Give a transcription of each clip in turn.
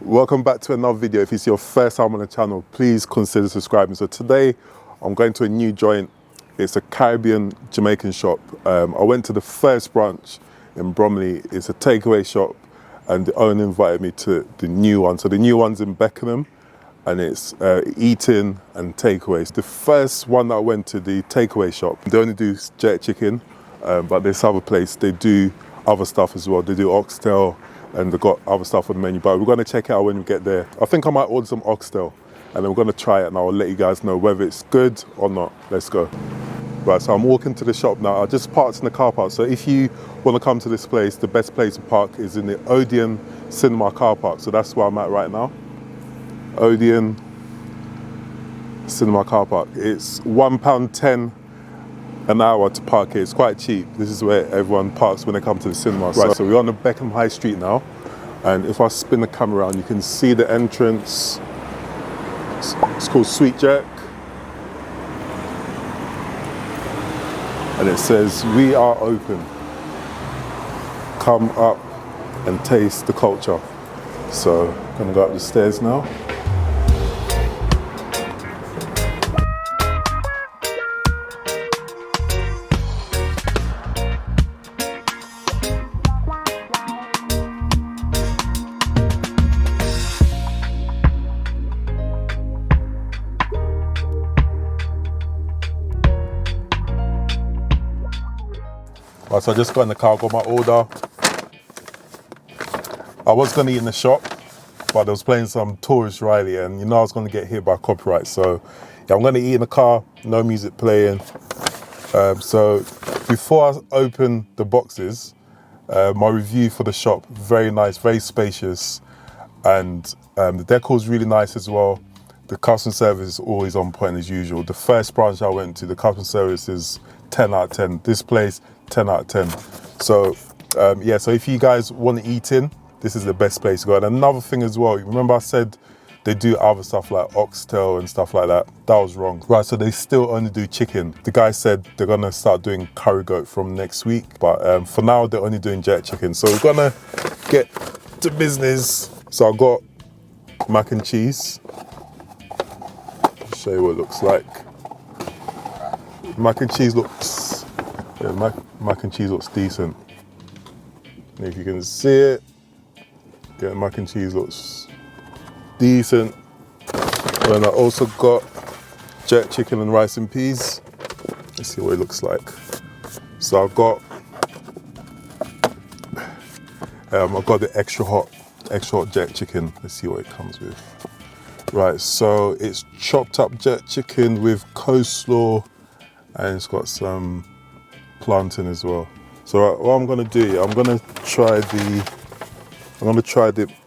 Welcome back to another video. If it's your first time on the channel, please consider subscribing. So today I'm going to a new joint. It's a Caribbean Jamaican shop. I went to the first branch in Bromley. It's a takeaway shop and the owner invited me to the new one. So the new one's in Beckenham and it's eating and takeaways. The first one that I went to, the takeaway shop, they only do jerk chicken, but this other place, they do other stuff as well. They do oxtail and they've got other stuff on the menu, but we're going to check it out when we get there. I think I might order some oxtail and then we're going to try it and I'll let you guys know whether it's good or not. Let's go. Right, so I'm walking to the shop now. I just parked in the car park. So if you want to come to this place, the best place to park is in the Odeon Cinema car park. So that's where I'm at right now. Odeon Cinema car park. It's £1.10 an hour to park here. It's quite cheap. This is where everyone parks when they come to the cinema. Right, so we're on the Beckenham High Street now. And if I spin the camera around, you can see the entrance. It's called Sweet Jerk. And it says, "We are open. Come up and taste the culture." So I'm gonna go up the stairs now. Right, so I just got in the car, got my order. I was going to eat in the shop, but I was playing some tourist Riley and I was going to get hit by copyright. So yeah, I'm going to eat in the car, no music playing. So before I open the boxes, my review for the shop, very nice, very spacious. And the decor is really nice as well. The customer service is always on point as usual. The first branch I went to, the customer service is 10 out of 10. This place, 10 out of 10. So yeah, so if you guys want to eat in, this is the best place to go. And another thing as well, remember I said they do other stuff like oxtail and stuff like that? That was wrong. Right, so they still only do chicken. The guy said they're gonna start doing curry goat from next week, but for now they're only doing jerk chicken. So we're gonna get to business. So I got mac and cheese. I'll show you what it looks like. Mac and cheese looks, yeah, mac and cheese looks decent. And if you can see it, yeah, mac and cheese looks decent. And I also got jerk chicken and rice and peas. Let's see what it looks like. So I've got the extra hot jerk chicken. Let's see what it comes with. Right, so it's chopped up jerk chicken with coleslaw. And it's got some plantain as well. So what I'm gonna do, I'm gonna try the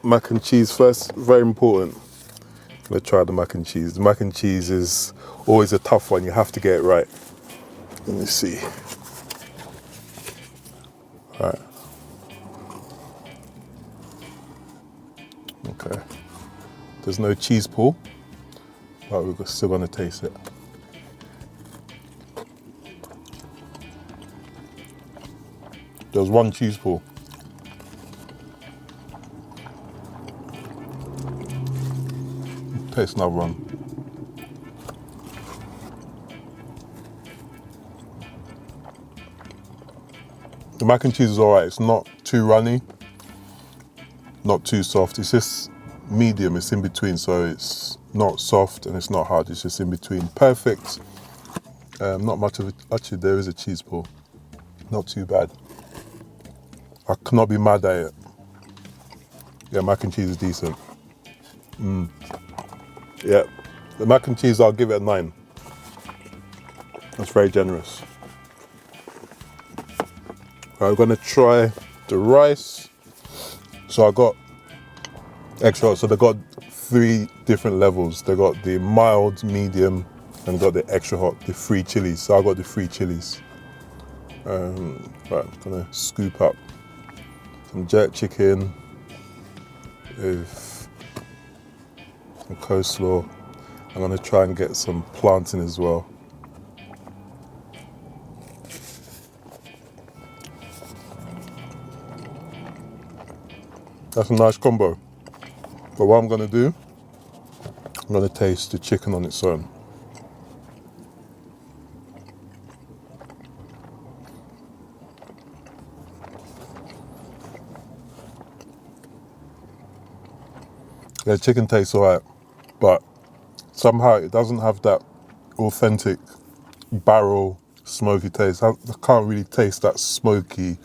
mac and cheese first. Very important. I'm gonna try the mac and cheese. The mac and cheese is always a tough one. You have to get it right. Let me see. All right. Okay. There's no cheese pull, but we're still gonna taste it. There's one cheese pull. Taste another one. The mac and cheese is all right. It's not too runny, not too soft. It's just medium. It's in between, so it's not soft and it's not hard. It's just in between. Perfect. Not much of it. Actually, there is a cheese pull. Not too bad. I cannot be mad at it. Yeah, mac and cheese is decent. Yeah, the mac and cheese, I'll give it a 9. That's very generous. Right, we're gonna try the rice. So I got extra, so they got 3 different levels. They got the mild, medium, and got the extra hot, the 3 chilies. So I got the 3 chilies. Right, I'm gonna scoop up some jerk chicken with some coleslaw. I'm gonna try and get some plantain as well. That's a nice combo. But what I'm gonna do, I'm gonna taste the chicken on its own. The chicken tastes alright, but somehow it doesn't have that authentic barrel smoky taste. I can't really taste that smoky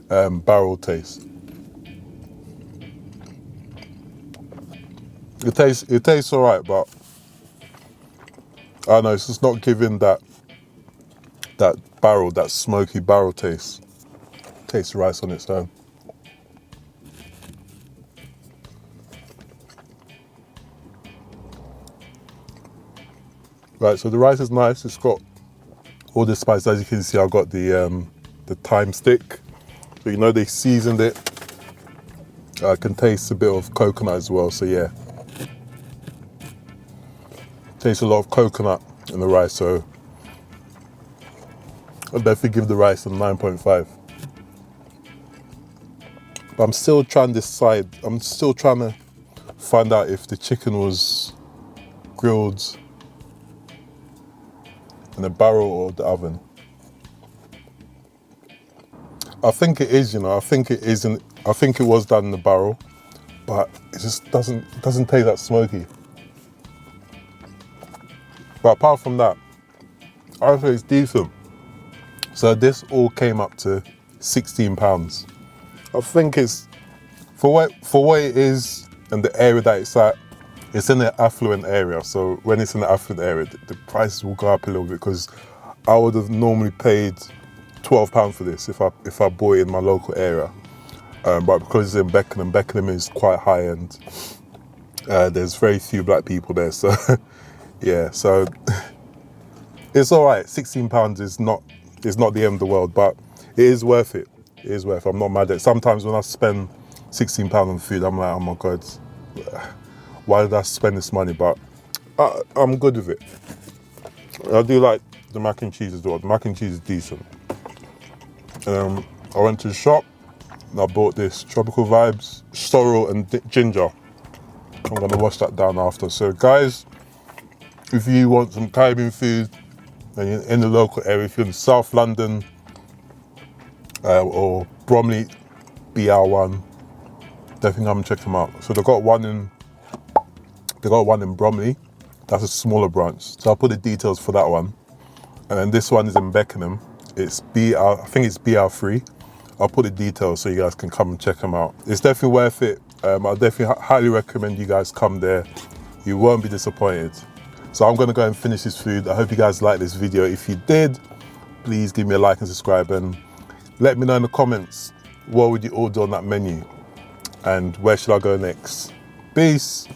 barrel taste. It tastes alright, but I don't know, it's just not giving that barrel, that smoky barrel taste. Tastes the rice on its own. Right, so the rice is nice. It's got all the spices. As you can see, I've got the thyme stick. So you know they seasoned it. I can taste a bit of coconut as well. So yeah, taste a lot of coconut in the rice. So I'll definitely give the rice a 9.5. But I'm still trying to decide. I'm still trying to find out if the chicken was grilled in a barrel or the oven. I think it is, you know. I think it isn't. I think it was done in the barrel, but it just doesn't taste that smoky. But apart from that, I think it's decent. So this all came up to £16. I think it's for what it is and the area that it's at. It's in the affluent area, so when it's in the affluent area, the prices will go up a little bit because I would have normally paid £12 for this if I bought it in my local area. But because it's in Beckenham, Beckenham is quite high and there's very few black people there, so yeah, so it's all right. £16 is not the end of the world, but it is worth it. It is worth it. I'm not mad at it. Sometimes when I spend £16 on food, I'm like, oh my God, why did I spend this money? But I'm good with it. I do like the mac and cheese as well. The mac and cheese is decent. I went to the shop and I bought this Tropical Vibes sorrel and ginger. I'm gonna wash that down after. So guys, if you want some Caribbean food and you're in the local area, if you're in South London or Bromley BR1, definitely come and check them out. So they got one in Bromley. That's a smaller branch. So I'll put the details for that one. And then this one is in Beckenham. It's I think it's BR3. I'll put the details so you guys can come and check them out. It's definitely worth it. I'll definitely highly recommend you guys come there. You won't be disappointed. So I'm gonna go and finish this food. I hope you guys liked this video. If you did, please give me a like and subscribe and let me know in the comments, what would you order on that menu? And where should I go next? Peace.